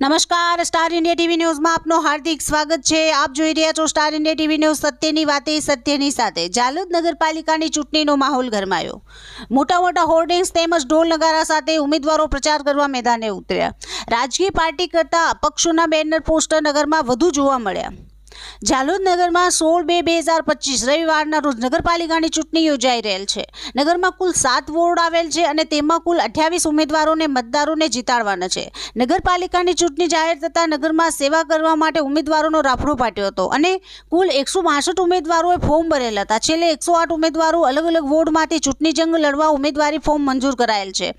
નમસ્કાર, star India TV ન્યૂઝમાં આપનું હાર્દિક સ્વાગત છે। આપ જોઈ રહ્યા છો સ્ટાર ઇન્ડિયા ટીવી ન્યૂઝ। સત્યની વાતે સત્યની સાથે। જાલોદ નગરપાલિકાની ચૂંટણીનો માહોલ ગરમાયો। મોટા મોટા હોર્ડિંગ્સ તેમજ ઢોલ નગારા સાથે ઉમેદવારો પ્રચાર કરવા મેદાને ઉતર્યા। રાજકીય પાર્ટી કરતા અપક્ષોના બેનર પોસ્ટર નગરમાં વધુ જોવા મળ્યા। જાલોદ નગરમાં 16/2/2025 રવિવારના રોજ નગરપાલિકાની ચૂંટણી યોજાઈ રહેલ છે। નગરમાં કુલ 7 વોર્ડ આવેલ છે અને તેમાં કુલ 28 ઉમેદવારોને મતદારોને જીતાડવાના છે। નગરપાલિકાની ચૂંટણી જાહેર થતાં નગરમાં સેવા કરવા માટે ઉમેદવારોનો રાફડો ફાટ્યો હતો અને કુલ 162 ઉમેદવારોએ ફોર્મ ભરેલ હતા। છેલ્લે 108 ઉમેદવારો અલગ અલગ વોર્ડમાંથી ચૂંટણી જંગ લડવા ઉમેદવારી ફોર્મ મંજૂર કરાયેલ છે।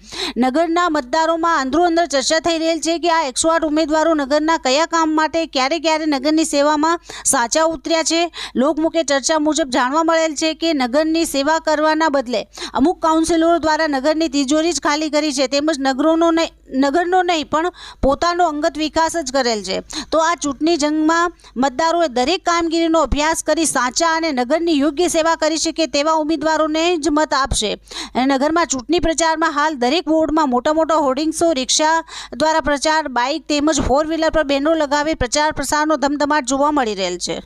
નગરના મતદારોમાં અંદરોઅંદર ચર્ચા થઈ રહેલ છે કે આ 108 ઉમેદવારો નગરના કયા કામ માટે ક્યારે નગરની સેવામાં સાચા ઉતર્યા છે। લોકમુખે ચર્ચા મુજબ જાણવા મળેલ છે કે નગરની સેવા કરવાના બદલે અમુક કાઉન્સિલરો દ્વારા નગરની તિજોરી જ ખાલી કરી છે તેમજ નગરનો નહીં પણ પોતાનો અંગત વિકાસ જ કરેલ છે। તો આ ચૂંટણી જંગમાં મતદારોએ દરેક કામગીરીનો અભ્યાસ કરી સાચા અને નગરની યોગ્ય સેવા કરી શકે તેવા ઉમેદવારોને જ મત આપશે। નગરમાં ચૂંટણી પ્રચારમાં હાલ દરેક વોર્ડમાં મોટા હોર્ડિંગ્સો, રિક્ષા દ્વારા પ્રચાર, બાઇક તેમજ 4 વ્હીલર પર બેનરો લગાવી પ્રચાર પ્રસારનો ધમધમાટ જોવા મળી રહેલ છે।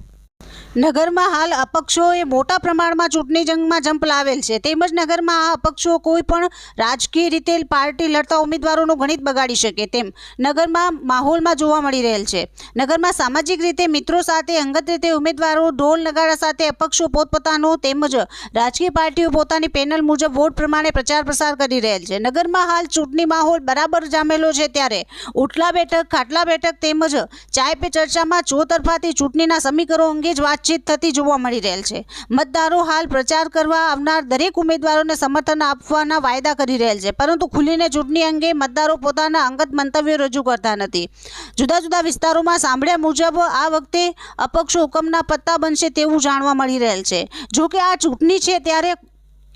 નગરમાં હાલ અપક્ષોએ મોટા પ્રમાણમાં ચૂંટણી જંગમાં ઝંપલાવેલ છે તેમજ નગરમાં આ અપક્ષો કોઈ પણ રાજકીય રીતે પાર્ટી લડતા ઉમેદવારોનું ગણિત બગાડી શકે તેમ નગરમાં માહોલમાં જોવા મળી રહેલ છે। નગરમાં સામાજિક રીતે મિત્રો સાથે અંગત રીતે ઉમેદવારો ઢોલ નગારા સાથે અપક્ષો પોતપોતાનો તેમજ રાજકીય પાર્ટીઓ પોતાની પેનલ મુજબ વોટ પ્રમાણે પ્રચાર પ્રસાર કરી રહેલ છે। નગરમાં હાલ ચૂંટણી માહોલ બરાબર જામેલો છે ત્યારે ઉઠલા બેઠક, ખાટલા બેઠક તેમજ ચાય પે ચર્ચામાં ચોતરફાથી ચૂંટણીના સમીકરણો અંગે જ વાતચીત થતી જોવા મળી રહેલ છે। મતદારો હાલ પ્રચાર કરવા આવનાર દરેક ઉમેદવારોને સમર્થન આપવાના વાયદા કરી રહેલ છે પરંતુ ખુલીને ચૂંટણી અંગે મતદારો પોતાના અંગત મંતવ્યો રજૂ કરતા નથી। જુદા જુદા વિસ્તારોમાં સાંભળ્યા મુજબ આ વખતે અપક્ષો હુકમના પત્તા બનશે તેવું જાણવા મળી રહેલ છે। જો કે આ ચૂંટણી છે ત્યારે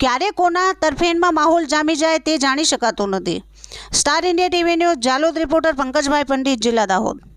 ક્યારે કોના તરફેણમાં માહોલ જામી જાય તે જાણી શકાતું નથી। Star India TV news, Jhalod reporter Pankajbhai Pandit, જિલ્લા દાહોદ।